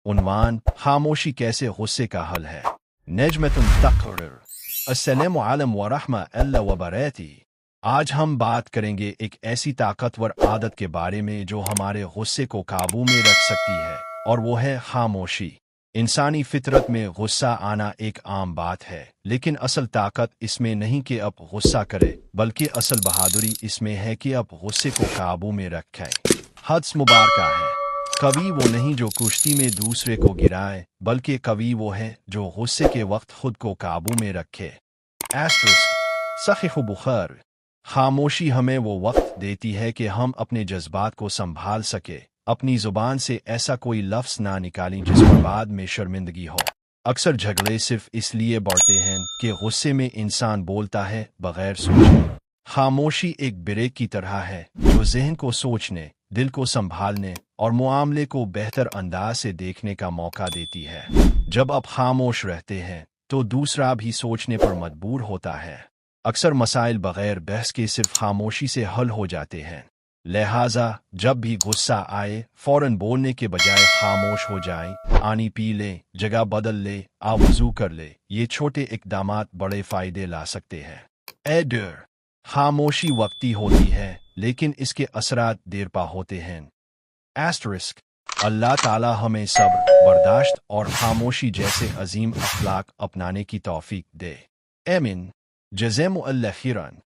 उन्वान खामोशी कैसे गुस्से का हल है। नजमतुन तकर्र। अस्सलामु अलैकुम व रहमतुल्लाहि व बरकातुहू। आज हम बात करेंगे एक ऐसी ताकतवर आदत के बारे में जो हमारे गुस्से को काबू में रख सकती है, और वो है खामोशी। इंसानी फितरत में गुस्सा आना एक आम बात है, लेकिन असल ताकत इसमें नहीं कि आप गुस्सा करें, बल्कि असल बहादुरी इसमें है कि आप गुस्से को काबू में रखें। हदस मुबारका है। कवि वो नहीं जो कुश्ती में दूसरे को गिराए, बल्कि कवि वो है जो गुस्से के वक्त खुद को काबू में रखे। एस्टरिस्क सहीह बुखारी। खामोशी हमें वो वक्त देती है कि हम अपने जज्बात को संभाल सके, अपनी जुबान से ऐसा कोई लफ्ज़ ना निकालें जिस पर बाद में शर्मिंदगी हो। अक्सर झगड़े सिर्फ इसलिए बढ़ते हैं कि गुस्से में इंसान बोलता है बगैर सोचे। खामोशी एक ब्रेक की तरह है जो ज़हन को सोचने, दिल को संभालने और मामले को बेहतर अंदाज से देखने का मौका देती है। जब आप खामोश रहते हैं तो दूसरा भी सोचने पर मजबूर होता है। अक्सर मसाइल बगैर बहस के सिर्फ खामोशी से हल हो जाते हैं। लिहाजा जब भी गुस्सा आए फौरन बोलने के बजाय खामोश हो जाएं, पानी पी लें, जगह बदल ले, वज़ू कर ले। ये छोटे इक़दामात बड़े फ़ायदे ला सकते हैं। एडर खामोशी वक्ती होती है, लेकिन इसके असरात देरपा होते हैं। एस्टरिस्क अल्लाह ताला हमें सब्र, बर्दाश्त और खामोशी जैसे अजीम अखलाक अपनाने की तौफीक दे। आमीन। जज़ाकुमुल्लाह खैरन।